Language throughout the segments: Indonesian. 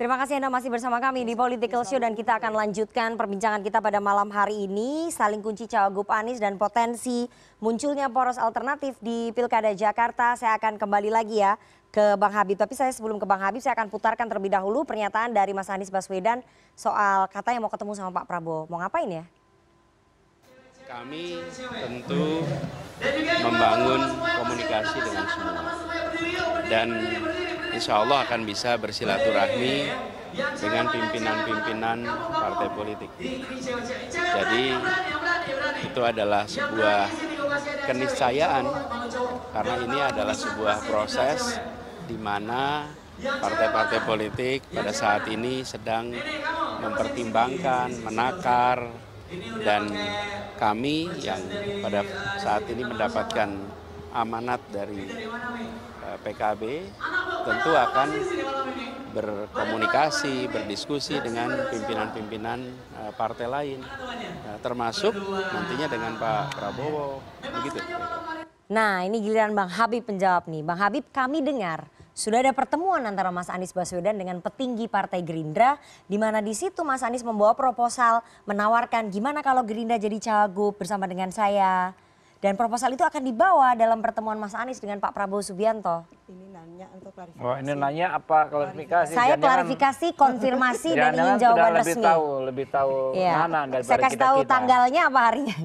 Terima kasih Anda masih bersama kami di Political Show dan kita akan lanjutkan perbincangan kita pada malam hari ini. Saling kunci Cawagup Anies dan potensi munculnya poros alternatif di Pilkada Jakarta. Saya akan kembali lagi ya ke Bang Habib. Tapi sebelum ke Bang Habib saya akan putarkan terlebih dahulu pernyataan dari Mas Anies Baswedan soal katanya mau ketemu sama Pak Prabowo. Mau ngapain ya? Kami tentu membangun komunikasi dengan semua. Dan insya Allah akan bisa bersilaturahmi dengan pimpinan-pimpinan partai politik. Jadi itu adalah sebuah keniscayaan karena ini adalah sebuah proses di mana partai-partai politik pada saat ini sedang mempertimbangkan, menakar, dan kami yang pada saat ini mendapatkan amanat dari PKB tentu akan berkomunikasi, berdiskusi dengan pimpinan-pimpinan partai lain, termasuk nantinya dengan Pak Prabowo, begitu. Nah ini giliran Bang Habib menjawab nih. Bang Habib, kami dengar sudah ada pertemuan antara Mas Anies Baswedan dengan petinggi Partai Gerindra, di mana di situ Mas Anies membawa proposal menawarkan gimana kalau Gerindra jadi cawagup bersama dengan saya. Dan proposal itu akan dibawa dalam pertemuan Mas Anies dengan Pak Prabowo Subianto. Ini nanya untuk klarifikasi. Oh, ini nanya apa klarifikasi? Saya klarifikasi, konfirmasi dan ingin jawaban resmi. Lebih tahu ya. mana daripada saya kasih tahu tanggalnya apa harinya.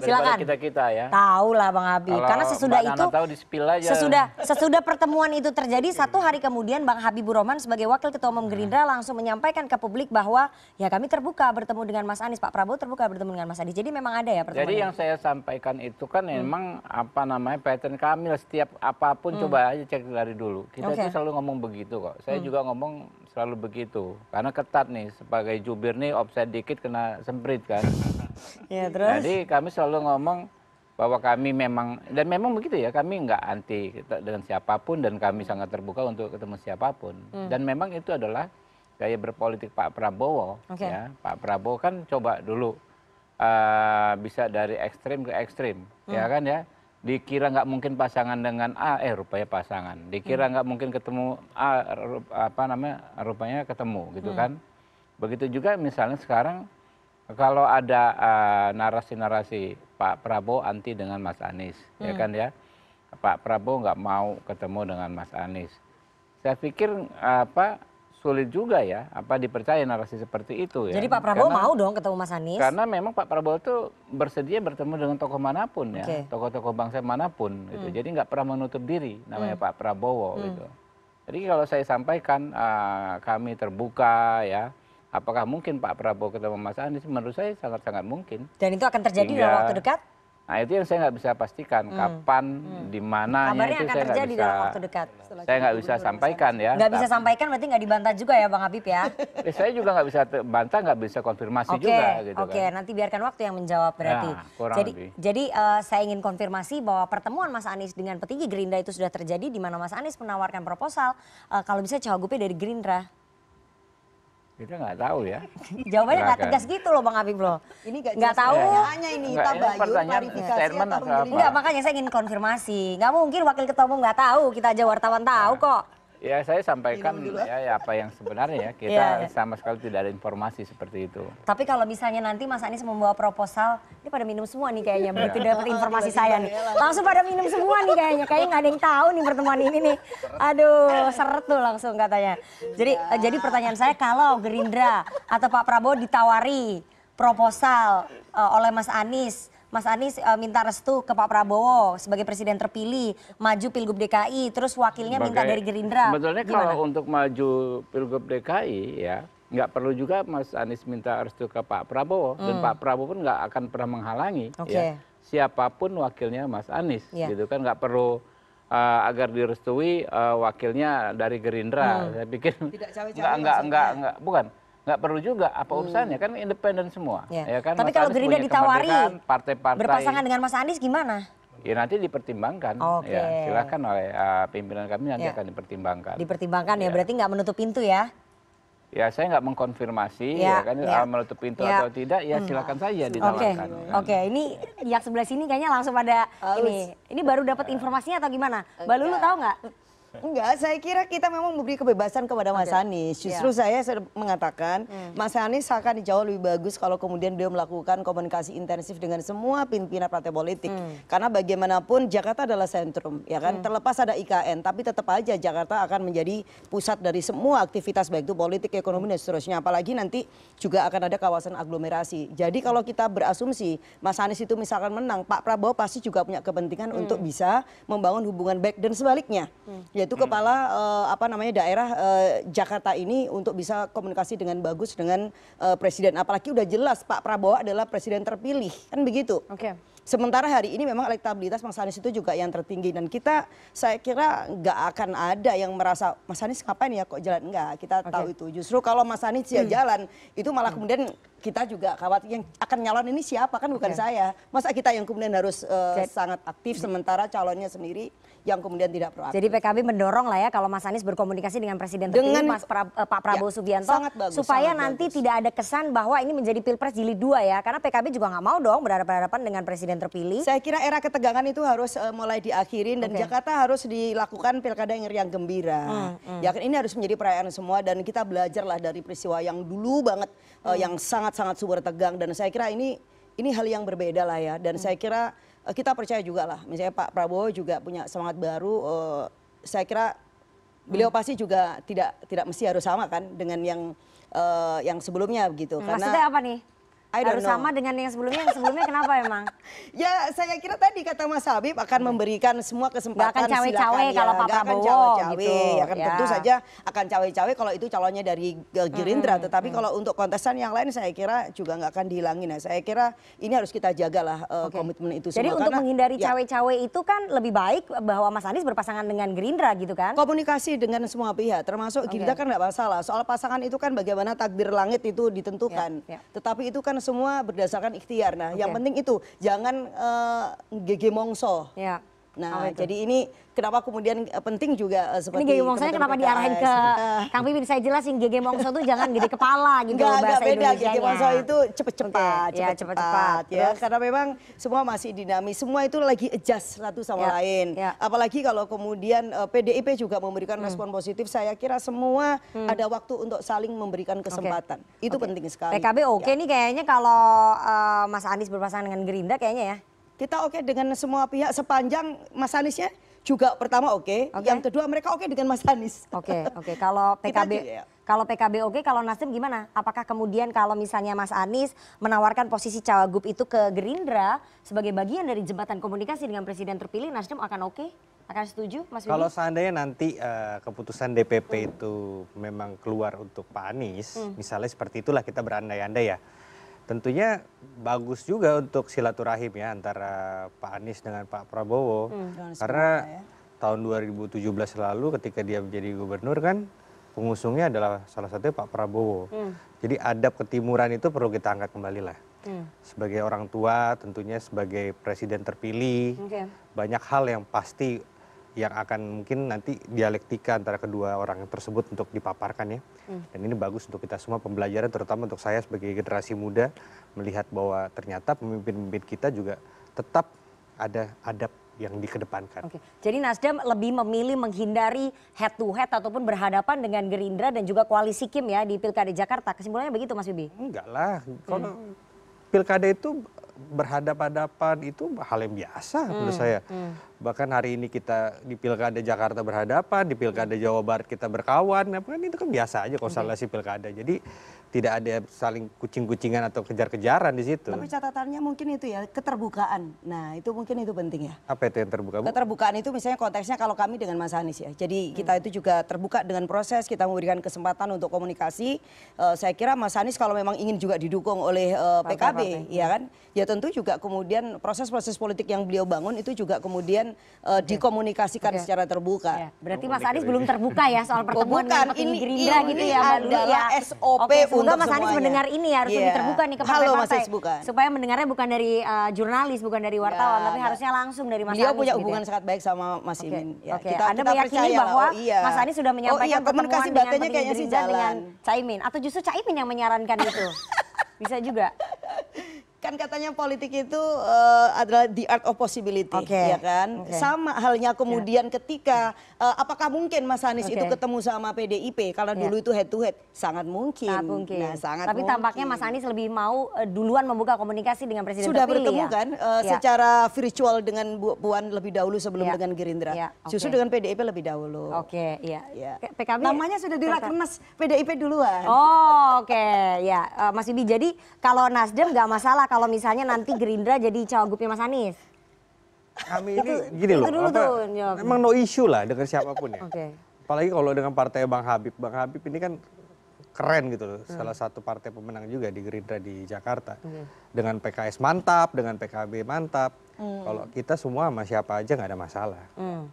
Silakan. Kita ya. Tahu lah Bang Habib. Kalau karena sesudah itu, tahu, aja. sesudah pertemuan itu terjadi, satu hari kemudian Bang Habibur Rahman sebagai Wakil Ketua Umum Gerindra langsung menyampaikan ke publik bahwa ya kami terbuka bertemu dengan Mas Anies, Pak Prabowo terbuka bertemu dengan Mas Anies. Jadi memang ada ya pertemuan. Jadi yang saya sampaikan itu kan memang apa namanya pattern kami lah, setiap apapun coba aja cek dari dulu. Kita itu selalu ngomong begitu kok. Saya juga ngomong selalu begitu. Karena ketat nih sebagai jubir nih offside dikit kena semprit kan. Ya, terus? Jadi kami selalu ngomong bahwa kami memang, dan memang begitu ya, kami nggak anti dengan siapapun dan kami sangat terbuka untuk ketemu siapapun. Dan memang itu adalah gaya berpolitik Pak Prabowo. Ya. Pak Prabowo kan coba dulu bisa dari ekstrim ke ekstrim, ya kan ya. Dikira nggak mungkin pasangan dengan A, rupanya pasangan. Dikira nggak mungkin ketemu A, rupanya ketemu gitu kan. Begitu juga misalnya sekarang kalau ada narasi-narasi Pak Prabowo anti dengan Mas Anies, ya kan ya. Pak Prabowo nggak mau ketemu dengan Mas Anies. Saya pikir sulit juga ya dipercaya narasi seperti itu ya. Jadi Pak Prabowo mau dong ketemu Mas Anies? Karena memang Pak Prabowo itu bersedia bertemu dengan tokoh manapun ya, tokoh-tokoh bangsa manapun gitu. Jadi nggak pernah menutup diri namanya Pak Prabowo gitu. Jadi kalau saya sampaikan kami terbuka ya. Apakah mungkin Pak Prabowo ketemu Mas Anies? Menurut saya sangat-sangat mungkin. Dan itu akan terjadi dalam waktu dekat? Nah itu yang saya nggak bisa pastikan kapan, di mananya itu saya nggak bisa. Dalam waktu dekat. Saya nggak bisa sampaikan ya. Nggak bisa sampaikan berarti nggak dibantah juga ya Bang Habib ya? Saya juga nggak bisa bantah, nggak bisa konfirmasi juga gitu kan. Oke, nanti biarkan waktu yang menjawab berarti. Jadi saya ingin konfirmasi bahwa pertemuan Mas Anies dengan petinggi Gerindra itu sudah terjadi, di mana Mas Anies menawarkan proposal kalau bisa cawagupnya dari Gerindra. Kita nggak tahu ya. Jawabannya nggak tegas gitu loh Bang Habib loh. Ini nggak tahu. Hanya ini tabayun, klarifikasi atau enggak, makanya saya ingin konfirmasi. Nggak mungkin Wakil Ketua Umum nggak tahu, kita aja wartawan tahu kok. Ya saya sampaikan ya apa yang sebenarnya ya. Kita sama sekali tidak ada informasi seperti itu. Tapi kalau misalnya nanti Mas Anies membawa proposal, ini pada minum semua nih kayaknya. Begitu dapat informasi saya nih. Langsung pada minum semua nih kayaknya. Kayaknya nggak ada yang tahu nih pertemuan ini nih. Aduh, seret tuh langsung katanya. Jadi pertanyaan saya, kalau Gerindra atau Pak Prabowo ditawari proposal oleh Mas Anies minta restu ke Pak Prabowo sebagai presiden terpilih, maju Pilgub DKI, terus wakilnya minta dari Gerindra. Sebetulnya kalau untuk maju Pilgub DKI ya, nggak perlu juga Mas Anies minta restu ke Pak Prabowo. Dan Pak Prabowo pun nggak akan pernah menghalangi ya, siapapun wakilnya Mas Anies. Gitu kan, nggak perlu agar direstui wakilnya dari Gerindra. Saya pikir bukan. Nggak perlu juga apa urusannya, kan independen semua. Ya kan? Tapi kalau Gerindra ditawari berpasangan dengan Mas Anies gimana? Ya nanti dipertimbangkan. Ya, silakan oleh pimpinan kami nanti akan dipertimbangkan. Dipertimbangkan ya, berarti nggak menutup pintu ya? Ya saya nggak mengkonfirmasi menutup pintu atau tidak, ya silakan saja ditawarkan. Oke, ini yang sebelah sini kayaknya langsung pada ini baru dapat informasinya atau gimana? Mbak Lulu tahu nggak? Enggak, saya kira kita memang memberi kebebasan kepada Mas Anies. Justru saya sudah mengatakan Mas Anies akan jauh lebih bagus kalau kemudian beliau melakukan komunikasi intensif dengan semua pimpinan partai politik. Karena bagaimanapun Jakarta adalah sentrum, ya kan. Terlepas ada IKN, tapi tetap aja Jakarta akan menjadi pusat dari semua aktivitas baik itu politik, ekonomi dan seterusnya. Apalagi nanti juga akan ada kawasan aglomerasi. Jadi kalau kita berasumsi Mas Anies itu misalkan menang, Pak Prabowo pasti juga punya kepentingan untuk bisa membangun hubungan baik dan sebaliknya. Yaitu kepala daerah Jakarta ini untuk bisa komunikasi dengan bagus dengan presiden. Apalagi udah jelas Pak Prabowo adalah presiden terpilih, kan begitu. Sementara hari ini memang elektabilitas Mas Anies itu juga yang tertinggi dan saya kira nggak akan ada yang merasa Mas Anies ngapain ya kok jalan, enggak, kita tahu itu. Justru kalau Mas Anies ya jalan itu malah kemudian kita juga khawatir yang akan nyalon ini siapa, kan bukan saya. Masa kita yang kemudian harus sangat aktif sementara calonnya sendiri yang kemudian tidak proaktif. Jadi PKB mendorong lah ya kalau Mas Anies berkomunikasi dengan Presiden terpilih Pak Prabowo Subianto supaya nanti tidak ada kesan bahwa ini menjadi Pilpres jilid 2 ya, karena PKB juga nggak mau dong berhadapan dengan Presiden terpilih. Saya kira era ketegangan itu harus mulai diakhirin dan Jakarta harus dilakukan pilkada yang gembira. Ya kan ini harus menjadi perayaan semua dan kita belajarlah dari peristiwa yang dulu banget yang sangat-sangat super tegang dan saya kira ini hal yang berbeda lah ya dan saya kira kita percaya juga lah, misalnya Pak Prabowo juga punya semangat baru. Saya kira beliau pasti juga tidak mesti harus sama kan dengan yang sebelumnya begitu. Maksudnya apa nih? Harus sama dengan yang sebelumnya kenapa emang? Ya saya kira tadi kata Mas Habib akan memberikan semua kesempatan. Gak akan cawe-cawe kalau Pak Prabowo gitu. Ya kan tentu saja akan cawe-cawe kalau itu calonnya dari Gerindra. Tetapi kalau untuk kontestan yang lain saya kira juga nggak akan dihilangin. Nah, saya kira ini harus kita jagalah komitmen itu semua. Jadi untuk menghindari cawe-cawe itu kan lebih baik bahwa Mas Anies berpasangan dengan Gerindra gitu kan? Komunikasi dengan semua pihak termasuk Gerindra kan nggak masalah. Soal pasangan itu kan bagaimana takdir langit itu ditentukan. Tetapi itu kan semua berdasarkan ikhtiar. Nah, yang penting itu jangan gege mongso. Nah, jadi ini kenapa kemudian penting juga seperti ini gege mongsonya kenapa diarahin ke Kang Pipin? Saya jelasin gege mongso itu jangan gede kepala gitu bahasa beda. Indonesianya. Gege mongso itu cepat-cepat, cepat-cepat ya. Karena memang semua masih dinamis, semua itu lagi adjust satu sama lain. Apalagi kalau kemudian PDIP juga memberikan respon positif, saya kira semua ada waktu untuk saling memberikan kesempatan. Itu penting sekali. PKB oke nih kayaknya kalau Mas Anies berpasangan dengan Gerindra kayaknya ya. Kita oke dengan semua pihak sepanjang Mas Aniesnya juga pertama oke. Yang kedua mereka oke dengan Mas Anies. Oke. Kalau PKB oke, kalau Nasdem gimana? Apakah kemudian kalau misalnya Mas Anies menawarkan posisi cawagup itu ke Gerindra sebagai bagian dari jembatan komunikasi dengan Presiden terpilih, Nasdem akan oke? Akan setuju, Mas Bibi? Kalau seandainya nanti keputusan DPP itu memang keluar untuk Pak Anies, misalnya seperti itulah kita berandai-andai ya. Tentunya bagus juga untuk silaturahim ya antara Pak Anies dengan Pak Prabowo. Karena tahun 2017 lalu ketika dia menjadi gubernur kan pengusungnya adalah salah satunya Pak Prabowo. Jadi adab ketimuran itu perlu kita angkat kembali lah. Sebagai orang tua tentunya sebagai presiden terpilih banyak hal yang pasti yang akan mungkin nanti dialektika antara kedua orang tersebut untuk dipaparkan ya. Dan ini bagus untuk kita semua pembelajaran terutama untuk saya sebagai generasi muda melihat bahwa ternyata pemimpin-pemimpin kita juga tetap ada adab yang dikedepankan. Jadi Nasdem lebih memilih menghindari head to head ataupun berhadapan dengan Gerindra dan juga koalisi Kim ya di Pilkada Jakarta. Kesimpulannya begitu Mas Bibi? Enggak lah. Kalau Pilkada itu berhadapan-hadapan itu hal yang biasa menurut saya. Bahkan hari ini kita di Pilkada Jakarta berhadapan, di Pilkada Jawa Barat kita berkawan, itu kan biasa aja konstelasi Pilkada. Jadi tidak ada saling kucing-kucingan atau kejar-kejaran di situ. Tapi catatannya mungkin itu ya, keterbukaan. Nah, itu mungkin itu penting ya. Apa itu yang terbuka, Bu? Keterbukaan itu misalnya konteksnya kalau kami dengan Mas Anies ya. Jadi kita itu juga terbuka dengan proses, kita memberikan kesempatan untuk komunikasi. Saya kira Mas Anies kalau memang ingin juga didukung oleh PKB, ya kan? Ya tentu juga kemudian proses-proses politik yang beliau bangun itu juga kemudian dikomunikasikan secara terbuka. Berarti Mas Anies belum terbuka ya soal pertemuan dengan petinggi Gerindra gitu ya Mbak Lulu ya. SOP semoga Mas Anies mendengar ini harus lebih terbuka nih ke partai-partai. Supaya mendengarnya bukan dari jurnalis, bukan dari wartawan, tapi harusnya langsung dari Mas Anies. Beliau punya hubungan sangat baik sama Mas Imin. Anda meyakini bahwa Mas Anies sudah menyampaikan pertemuan dengan petinggi Gerindra dengan Caimin? Atau justru Caimin yang menyarankan itu? Bisa juga. Kan Kan katanya politik itu adalah the art of possibility, Oke. ya kan? Oke. Sama halnya kemudian ketika apakah mungkin Mas Anies Oke. itu ketemu sama PDIP kalau dulu itu head to head? Sangat mungkin. Sangat mungkin. Nah, sangat Tapi mungkin. tampaknya Mas Anies lebih mau duluan membuka komunikasi dengan presiden Sudah terpilih bertemu ya? kan Ya. secara virtual dengan Bu Puan lebih dahulu sebelum Ya. dengan Gerindra. Ya, oke. Justru dengan PDIP lebih dahulu. Oke, iya. Ya. PKB Namanya sudah di Rakernas PDIP duluan. Oh, oke. Ya, Mas Bibi, jadi kalau Nasdem nggak masalah kalau misalnya nanti Gerindra jadi cawagupnya Mas Anies. Kami ini gini loh, dulu tuh, jawab. memang no issue lah dengan siapapun ya. Oke. Apalagi kalau dengan partai Bang Habib. Bang Habib ini kan keren gitu loh, salah satu partai pemenang juga di Gerindra di Jakarta. Dengan PKS mantap, dengan PKB mantap. Kalau kita semua sama siapa aja nggak ada masalah.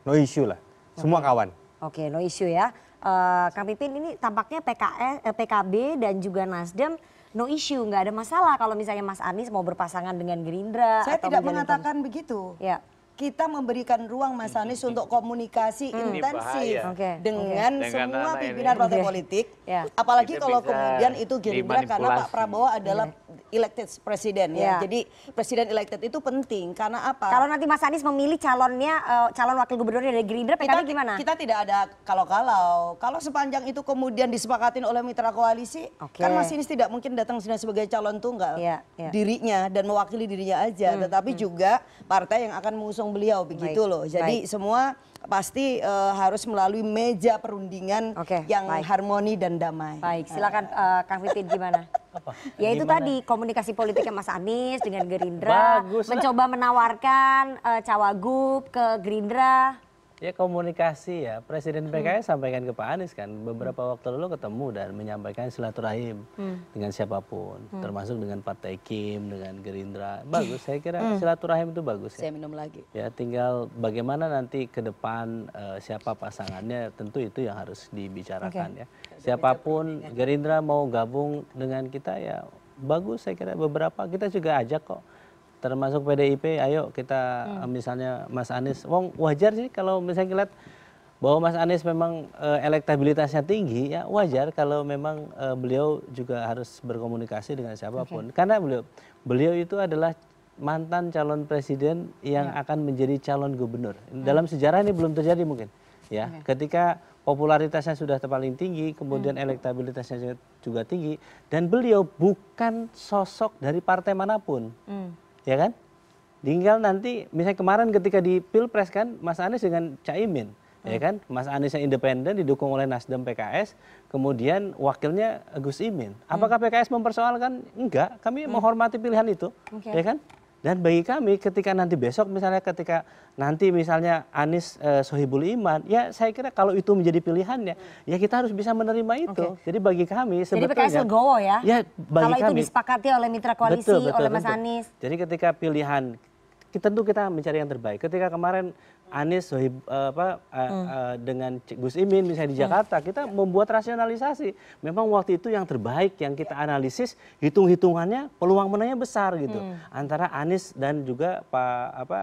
No issue lah, semua kawan. Oke, no issue ya. Kang Pipin ini tampaknya PKB dan juga Nasdem no issue, nggak ada masalah kalau misalnya Mas Anies mau berpasangan dengan Gerindra. Saya atau tidak menjalin mengatakan begitu. Ya. Kita memberikan ruang Mas Anies untuk komunikasi intensif bahaya. Oke, dengan oke. semua Dengan anak pimpinan ini. partai Oke. politik. Ya. Apalagi Itu kalau bisa kemudian itu Gerindra karena Pak dimanipulasi. Prabowo adalah elected presiden Ya. ya. Jadi presiden elected itu penting karena apa? Kalau nanti Mas Anies memilih calonnya, calon wakil gubernurnya dari Gerindra, PKB gimana? Kita tidak ada kalau-kalau. Kalau sepanjang itu kemudian disepakatin oleh mitra koalisi, Oke. kan Mas Anies tidak mungkin datang sini sebagai calon tunggal Iya, iya. dirinya dan mewakili dirinya aja, tetapi juga partai yang akan mengusung beliau begitu loh. Jadi semua pasti harus melalui meja perundingan Oke, yang baik. harmoni dan damai. Baik, silakan Kang Pipin gimana? Ya itu tadi komunikasi politiknya Mas Anies dengan Gerindra, Bagus lah. mencoba menawarkan cawagup ke Gerindra. Ya komunikasi ya, Presiden PKS sampaikan ke Pak Anies kan beberapa waktu lalu ketemu dan menyampaikan silaturahim dengan siapapun, termasuk dengan Partai Kim, dengan Gerindra. Bagus, saya kira silaturahim itu bagus Saya ya. minum lagi. Ya tinggal bagaimana nanti ke depan siapa pasangannya, tentu itu yang harus dibicarakan ya. Siapapun Gerindra mau gabung dengan kita ya bagus, saya kira beberapa kita juga ajak kok. Termasuk PDIP, ayo kita misalnya Mas Anies, wajar sih kalau misalnya lihat bahwa Mas Anies memang elektabilitasnya tinggi, ya wajar kalau memang beliau juga harus berkomunikasi dengan siapapun. Karena beliau itu adalah mantan calon presiden yang akan menjadi calon gubernur. Dalam sejarah ini belum terjadi mungkin. Ya, ketika popularitasnya sudah paling tinggi, kemudian elektabilitasnya juga tinggi, dan beliau bukan sosok dari partai manapun. Ya kan? Tinggal nanti misalnya kemarin ketika di Pilpres kan Mas Anies dengan Caimin, ya kan? Mas Anies yang independen didukung oleh Nasdem PKS, kemudian wakilnya Gus Imin. Apakah PKS mempersoalkan? Enggak, kami menghormati pilihan itu, ya kan? Dan bagi kami ketika nanti besok misalnya ketika nanti misalnya Anies Sohibul Iman, ya saya kira kalau itu menjadi pilihannya, ya kita harus bisa menerima itu. Jadi bagi kami Jadi sebetulnya PKS legowo ya? Ya, bagi kalau itu kami disepakati oleh mitra koalisi, oleh Mas Anies. Jadi ketika pilihan, tentu kita mencari yang terbaik. Ketika kemarin Anies dengan Gus Imin misalnya di Jakarta, kita membuat rasionalisasi. Memang waktu itu yang terbaik yang kita analisis, hitung-hitungannya peluang menangnya besar gitu. Antara Anies dan juga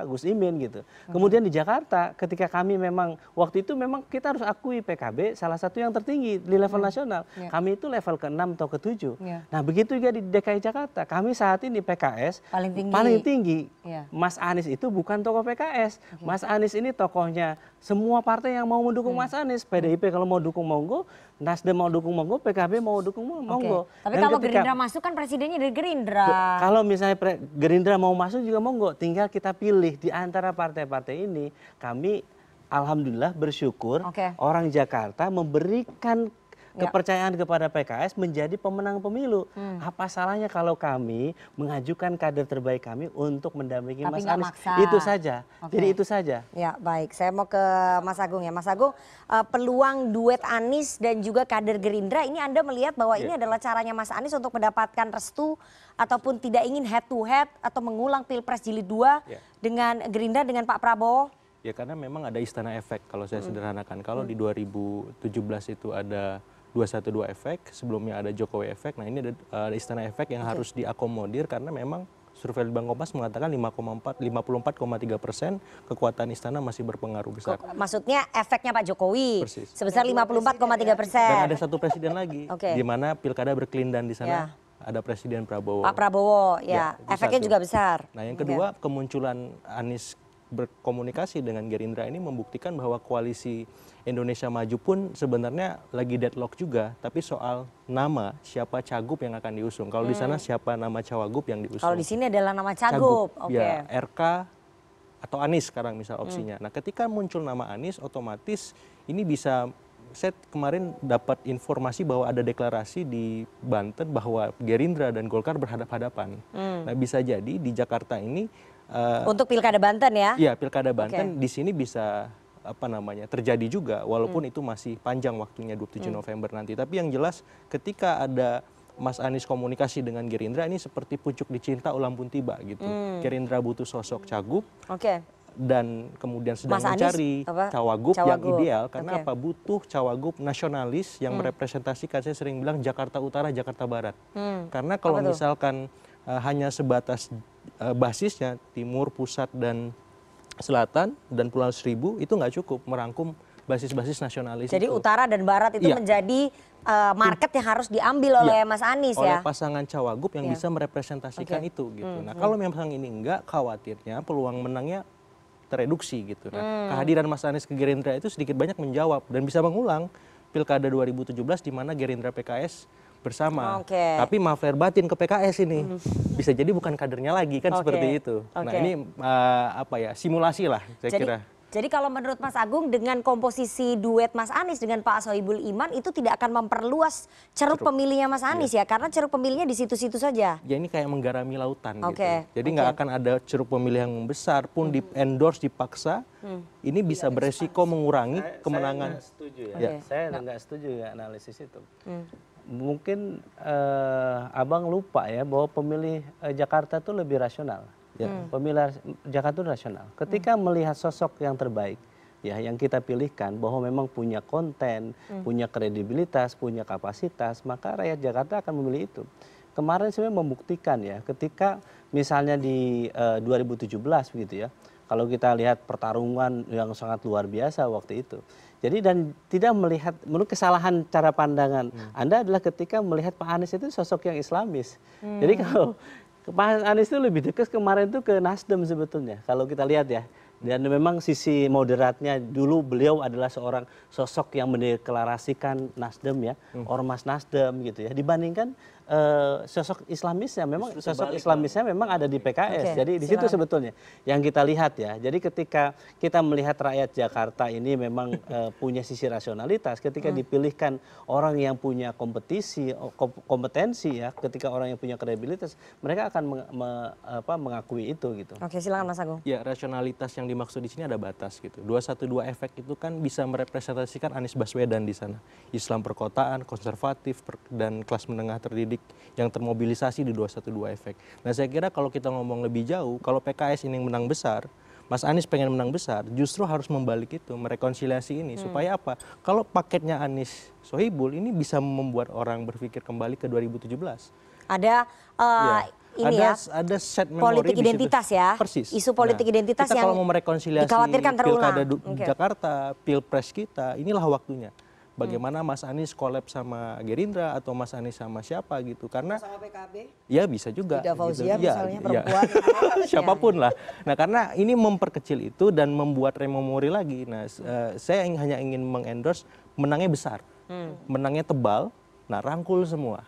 Gus Imin gitu. Kemudian di Jakarta ketika kami memang waktu itu memang kita harus akui PKB salah satu yang tertinggi di level nasional. Kami itu level ke-6 atau ke-7. Nah, begitu juga di DKI Jakarta. Kami saat ini PKS paling tinggi. Mas Anies itu bukan tokoh PKS. Mas Anies ini tokohnya semua partai yang mau mendukung Mas Anies. PDIP kalau mau dukung monggo, Nasdem mau dukung monggo, PKB mau dukung monggo. Tapi kalau Gerindra masuk kan presidennya dari Gerindra. Kalau misalnya Gerindra mau masuk juga monggo, tinggal kita pilih di antara partai-partai ini. Kami alhamdulillah bersyukur orang Jakarta memberikan kepercayaan kepada PKS menjadi pemenang pemilu. Apa salahnya kalau kami mengajukan kader terbaik kami untuk mendampingi Tapi Mas nggak Anies? maksa. Itu saja. Jadi itu saja. Ya baik, saya mau ke Mas Agung ya. Mas Agung, peluang duet Anies dan juga kader Gerindra ini Anda melihat bahwa ini adalah caranya Mas Anies untuk mendapatkan restu ataupun tidak ingin head to head atau mengulang Pilpres Jilid 2 dengan Gerindra dengan Pak Prabowo? Ya karena memang ada istana efek kalau saya sederhanakan. Kalau di 2017 itu ada 212 efek, sebelumnya ada Jokowi efek. Nah ini ada istana efek yang harus diakomodir karena memang survei Litbang Kompas mengatakan 54,3% kekuatan istana masih berpengaruh besar. Maksudnya efeknya Pak Jokowi Persis. sebesar 54,3%. Dan ada satu presiden lagi, Oke. di mana pilkada berkelindan di sana. ada Presiden Prabowo. Pak Prabowo, Ya, ya, itu efeknya satu. juga besar. Nah, yang kedua, kemunculan Anies berkomunikasi dengan Gerindra ini membuktikan bahwa koalisi Indonesia Maju pun sebenarnya lagi deadlock juga, tapi soal nama siapa cagup yang akan diusung. Kalau di sana siapa nama cawagup yang diusung? Kalau di sini adalah nama Cagup. Oke. Ya, RK atau Anies sekarang misal opsinya. Nah, ketika muncul nama Anies, otomatis ini bisa, saya kemarin dapat informasi bahwa ada deklarasi di Banten bahwa Gerindra dan Golkar berhadap-hadapan. Nah, bisa jadi di Jakarta ini Untuk Pilkada Banten ya? iya, Pilkada Banten di sini bisa terjadi juga, walaupun itu masih panjang waktunya 27 November nanti. Tapi yang jelas ketika ada Mas Anies komunikasi dengan Gerindra ini seperti pucuk dicinta ulam pun tiba gitu. Gerindra butuh sosok cagup. Oke. Dan kemudian sedang Mas Anies, mencari apa? cawagup yang Cawagup. ideal karena Oke. apa, butuh cawagup nasionalis yang merepresentasikan, saya sering bilang Jakarta Utara, Jakarta Barat. Karena kalau Apa tuh? misalkan hanya sebatas basisnya timur, pusat dan selatan dan Pulau Seribu itu nggak cukup merangkum basis-basis nasionalis Jadi itu. utara dan barat itu Iya. menjadi market yang harus diambil oleh Iya, Mas Anies oleh ya? pasangan cawagup yang Iya. bisa merepresentasikan Oke. itu gitu. Nah, kalau memang ini enggak, khawatirnya peluang menangnya tereduksi gitu. Nah, kehadiran Mas Anies ke Gerindra itu sedikit banyak menjawab dan bisa mengulang Pilkada 2017 di mana Gerindra PKS bersama. Oke. Tapi maaf lahir batin ke PKS ini. Bisa jadi bukan kadernya lagi kan Oke. seperti itu. Nah, Oke. ini simulasi lah saya kira. Jadi kalau menurut Mas Agung dengan komposisi duet Mas Anies dengan Pak Sohibul Iman itu tidak akan memperluas ceruk pemilihnya Mas Anies ya? Karena ceruk pemilihnya di situ-situ saja. Ya ini kayak menggarami lautan Oke, gitu. Jadi nggak akan ada ceruk pemilih yang besar pun di endorse dipaksa. Ini bisa beresiko mengurangi kemenangan. Saya nggak setuju ya. Ya. Saya nggak setuju ya analisis itu. Mungkin abang lupa ya bahwa pemilih Jakarta itu lebih rasional. Ya, pemilih Jakarta itu rasional. Ketika melihat sosok yang terbaik, ya yang kita pilihkan bahwa memang punya konten, punya kredibilitas, punya kapasitas, maka rakyat Jakarta akan memilih itu. Kemarin sebenarnya membuktikan ya, ketika misalnya di 2017 begitu ya, kalau kita lihat pertarungan yang sangat luar biasa waktu itu. Jadi dan tidak melihat, menurut kesalahan cara pandangan Anda adalah ketika melihat Pak Anies itu sosok yang Islamis. Jadi kalau Pak Anies itu lebih dekat kemarin itu ke Nasdem sebetulnya, kalau kita lihat ya. Dan memang sisi moderatnya dulu beliau adalah seorang sosok yang mendeklarasikan Nasdem ya, ormas Nasdem gitu ya. Dibandingkan sosok Islamisnya, memang sosok Islamisnya memang ada di PKS. Oke, Jadi di situ sebetulnya yang kita lihat ya. Jadi ketika kita melihat rakyat Jakarta ini memang punya sisi rasionalitas, ketika dipilihkan orang yang punya kompetensi ya, ketika orang yang punya kredibilitas, mereka akan mengakui itu gitu. Oke, silakan Mas Agung. Ya, rasionalitas yang dimaksud di sini ada batas gitu. 212 efek itu kan bisa merepresentasikan Anies Baswedan di sana. Islam perkotaan, konservatif, dan kelas menengah terdidik yang termobilisasi di 212 efek. Nah, saya kira kalau kita ngomong lebih jauh, kalau PKS ini menang besar, Mas Anies pengen menang besar, justru harus membalik itu, merekonsiliasi ini. Supaya apa? Kalau paketnya Anies Sohibul ini bisa membuat orang berpikir kembali ke 2017. Ada ini ada set memori politik di situ. identitas ya. Persis. Isu politik identitas kita yang kalau mau merekonsiliasi dikhawatirkan terulang. Pilkada Oke. Jakarta, Pilpres kita, inilah waktunya. Bagaimana Mas Anies collab sama Gerindra atau Mas Anies sama siapa gitu. Karena Sama PKB? ya bisa juga. Ida Fauzia gitu. misalnya, perempuan. Siapapun lah. Nah, karena ini memperkecil itu dan membuat rememori lagi. Nah, saya hanya ingin mengendorse menangnya besar. Menangnya tebal, nah rangkul semua.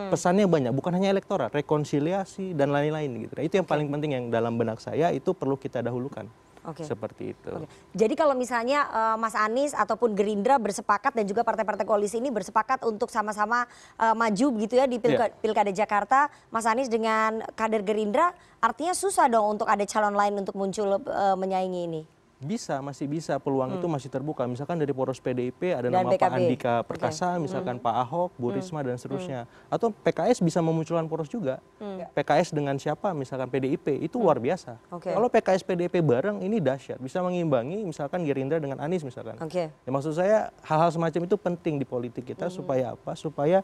Pesannya banyak, bukan hanya elektoral, rekonsiliasi dan lain-lain gitu. Nah, itu yang paling penting yang dalam benak saya itu perlu kita dahulukan. Oke. Seperti itu. Oke. Jadi kalau misalnya Mas Anies ataupun Gerindra bersepakat dan juga partai-partai koalisi ini bersepakat untuk sama-sama maju begitu ya di Pilkada Jakarta, Mas Anies dengan kader Gerindra, artinya susah dong untuk ada calon lain untuk muncul menyaingi ini. Bisa, masih bisa, peluang itu masih terbuka. Misalkan dari poros PDIP ada Dan nama Pak PKB. Andika Perkasa, misalkan Pak Ahok, Bu Risma dan seterusnya. Atau PKS bisa memunculkan poros juga. PKS dengan siapa? Misalkan PDIP, itu luar biasa. Oke. Kalau PKS PDIP bareng ini dahsyat, bisa mengimbangi misalkan Gerindra dengan Anies misalkan. Oke. Ya, maksud saya hal-hal semacam itu penting di politik kita supaya apa? Supaya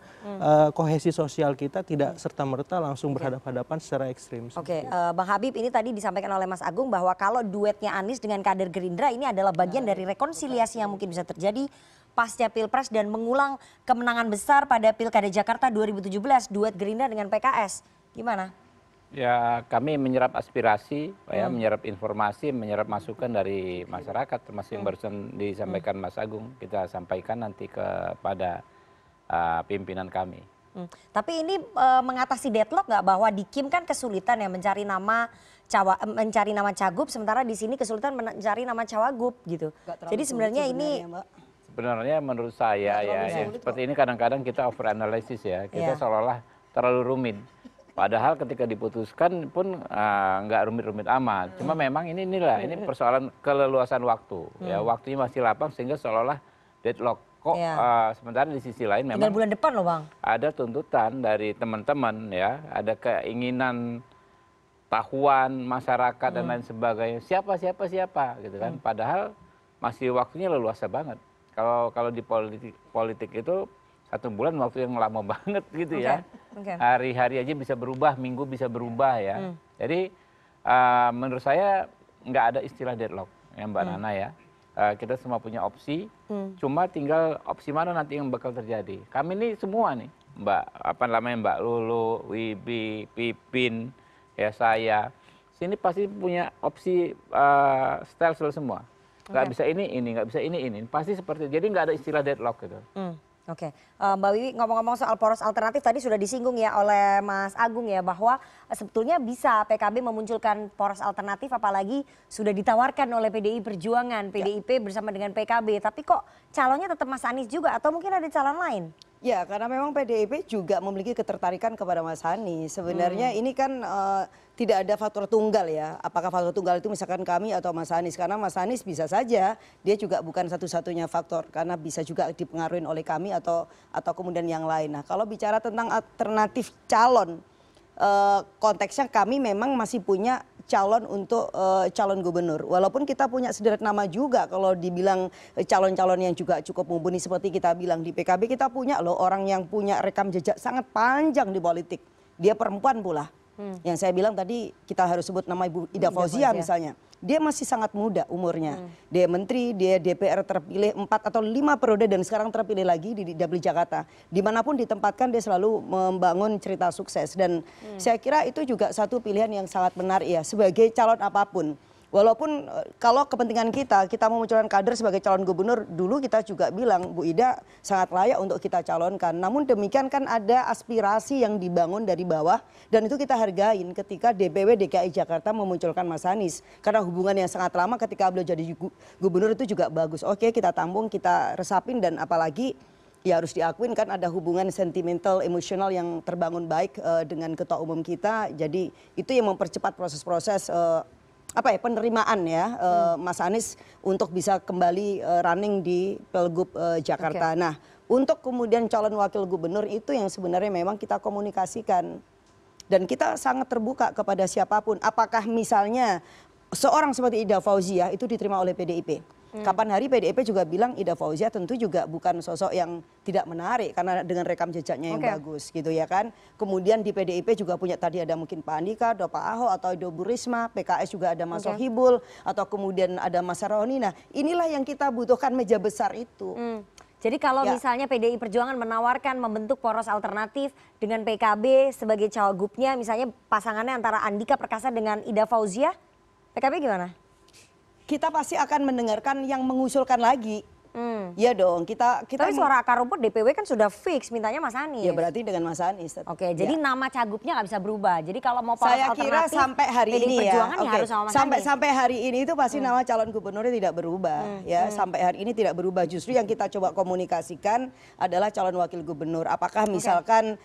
kohesi sosial kita tidak serta-merta langsung berhadapan-hadapan secara ekstrim. Oke, Bang Habib, ini tadi disampaikan oleh Mas Agung bahwa kalau duetnya Anies dengan kader Gerindra ini adalah bagian dari rekonsiliasi yang mungkin bisa terjadi pasca Pilpres dan mengulang kemenangan besar pada Pilkada Jakarta 2017 duet Gerindra dengan PKS. Gimana? Ya kami menyerap aspirasi, ya, menyerap informasi, menyerap masukan dari masyarakat, termasuk yang barusan disampaikan Mas Agung, kita sampaikan nanti kepada pimpinan kami. Tapi ini mengatasi deadlock nggak bahwa di Kim kan kesulitan ya mencari nama cagup, sementara di sini kesulitan mencari nama cawagup gitu. Jadi sebenarnya ini Sebenarnya menurut saya ya seperti ini kadang-kadang kita overanalysis ya, kita seolah-olah terlalu rumit. Padahal ketika diputuskan pun nggak rumit-rumit amat. Cuma memang ini persoalan keleluasan waktu. Ya waktunya masih lapang sehingga seolah-olah deadlock. Kok sementara di sisi lain memang bulan depan loh Bang. Ada tuntutan dari teman-teman ya, ada keinginan tahuan masyarakat dan lain sebagainya. Siapa gitu kan. Padahal masih waktunya leluasa banget. Kalau di politik itu 1 bulan waktu yang lama banget gitu ya. Hari-hari aja bisa berubah, minggu bisa berubah ya. Jadi menurut saya nggak ada istilah deadlock ya Mbak Nana ya. Kita semua punya opsi, cuma tinggal opsi mana nanti yang bakal terjadi. Kami ini semua nih, Mbak Lulu, Wibi, Pipin, ya saya, sini pasti punya opsi style semua. Nggak bisa ini, nggak bisa ini. Pasti seperti itu. Jadi nggak ada istilah deadlock gitu. Oke, Mbak Wiwi ngomong-ngomong soal poros alternatif tadi sudah disinggung ya oleh Mas Agung ya bahwa sebetulnya bisa PKB memunculkan poros alternatif apalagi sudah ditawarkan oleh PDI Perjuangan, PDIP bersama dengan PKB. Tapi kok calonnya tetap Mas Anies juga atau mungkin ada calon lain? Ya, karena memang PDIP juga memiliki ketertarikan kepada Mas Anies. Sebenarnya ini kan tidak ada faktor tunggal ya. Apakah faktor tunggal itu misalkan kami atau Mas Anies? Karena Mas Anies bisa saja dia juga bukan satu-satunya faktor. Karena bisa juga dipengaruhi oleh kami atau kemudian yang lain. Nah, kalau bicara tentang alternatif calon, konteksnya kami memang masih punya calon untuk calon gubernur. Walaupun kita punya sederet nama juga kalau dibilang calon-calon yang juga cukup mumpuni seperti kita bilang di PKB kita punya loh orang yang punya rekam jejak sangat panjang di politik. Dia perempuan pula. Yang saya bilang tadi kita harus sebut nama Ibu Ida Fauzia misalnya. Dia masih sangat muda umurnya. Dia menteri, dia DPR terpilih 4 atau 5 periode dan sekarang terpilih lagi di Dapil Jakarta. Dimanapun ditempatkan dia selalu membangun cerita sukses. Dan saya kira itu juga satu pilihan yang sangat benar ya sebagai calon apapun. Walaupun kalau kepentingan kita memunculkan kader sebagai calon gubernur, dulu kita juga bilang Bu Ida sangat layak untuk kita calonkan. Namun demikian kan ada aspirasi yang dibangun dari bawah dan itu kita hargain ketika DPW DKI Jakarta memunculkan Mas Anies. Karena hubungan yang sangat lama ketika beliau jadi gubernur itu juga bagus. Oke, kita tampung, kita resapin dan apalagi ya harus diakuin kan ada hubungan sentimental, emosional yang terbangun baik dengan ketua umum kita. Jadi itu yang mempercepat proses-proses penerimaan ya Mas Anies untuk bisa kembali running di Pilgub Jakarta. Nah, untuk kemudian calon wakil gubernur itu yang sebenarnya memang kita komunikasikan dan kita sangat terbuka kepada siapapun. Apakah misalnya seorang seperti Ida Fauzia itu diterima oleh PDIP? Kapan hari PDIP juga bilang Ida Fauzia tentu juga bukan sosok yang tidak menarik karena dengan rekam jejaknya yang bagus gitu ya kan. Kemudian di PDIP juga punya tadi ada mungkin Pak Andika, Pak Ahok atau Ido Bu Risma, PKS juga ada Mas Sohibul atau kemudian ada Mas Saroni. Nah, inilah yang kita butuhkan meja besar itu. Jadi kalau misalnya PDI Perjuangan menawarkan membentuk poros alternatif dengan PKB sebagai cawagupnya misalnya pasangannya antara Andika Perkasa dengan Ida Fauzia, PKB gimana? Kita pasti akan mendengarkan yang mengusulkan lagi. Ya dong, kita tapi suara akar rumput DPW kan sudah fix mintanya Mas Anies. Ya berarti dengan Mas Anies. Oke, jadi nama cagupnya nggak bisa berubah. Jadi kalau mau poros saya kira alternatif sampai hari ini ya, harus sama Mas Anies. sampai hari ini itu pasti nama calon gubernurnya tidak berubah ya. Sampai hari ini tidak berubah. Justru yang kita coba komunikasikan adalah calon wakil gubernur. Apakah misalkan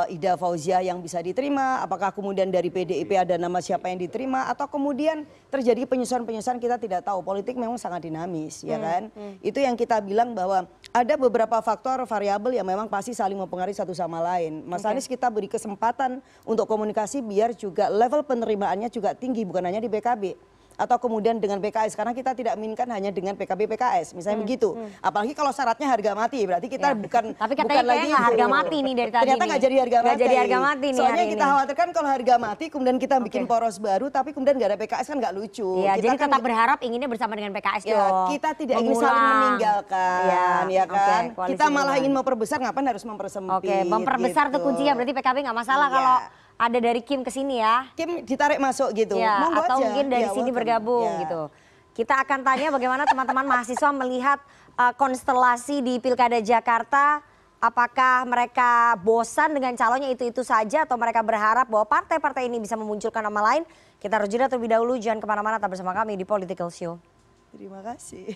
Ida Fauzia yang bisa diterima, apakah kemudian dari PDIP ada nama siapa yang diterima atau kemudian terjadi penyusunan-penyusunan kita tidak tahu. Politik memang sangat dinamis ya kan. Itu yang kita bilang bahwa ada beberapa faktor variabel yang memang pasti saling mempengaruhi satu sama lain. Mas Anies kita beri kesempatan untuk komunikasi biar juga level penerimaannya juga tinggi bukan hanya di PKB. atau kemudian dengan PKS, karena kita tidak menginginkan hanya dengan PKB PKS, misalnya begitu. Apalagi kalau syaratnya harga mati, berarti kita bukan Tapi katanya bukan lagi kayaknya nggak harga mati nih dari tadi. Ternyata nggak jadi harga Nggak mati. jadi harga mati nih Soalnya hari kita ini. khawatirkan kalau harga mati, kemudian kita bikin poros baru, tapi kemudian nggak ada PKS kan nggak lucu. Iya, Kita jadi kan tetap berharap inginnya bersama dengan PKS ya, dong. kita tidak ingin Mengulang. saling meninggalkan, ya oke, kan? koalisi Kita malah perubahan. ingin memperbesar, ngapain harus mempersempit? Oke, memperbesar tuh gitu. kuncinya, berarti PKB nggak masalah Iya. kalau ada dari Kim ke sini ya. Kim ditarik masuk gitu, Ya, monggo atau aja. mungkin dari Ya, sini welcome. bergabung Ya. gitu. Kita akan tanya bagaimana teman-teman mahasiswa melihat konstelasi di Pilkada Jakarta. Apakah mereka bosan dengan calonnya itu-itu saja atau mereka berharap bahwa partai-partai ini bisa memunculkan nama lain? Kita harus jeda terlebih dahulu, jangan kemana-mana, tetap bersama kami di Political Show. Terima kasih.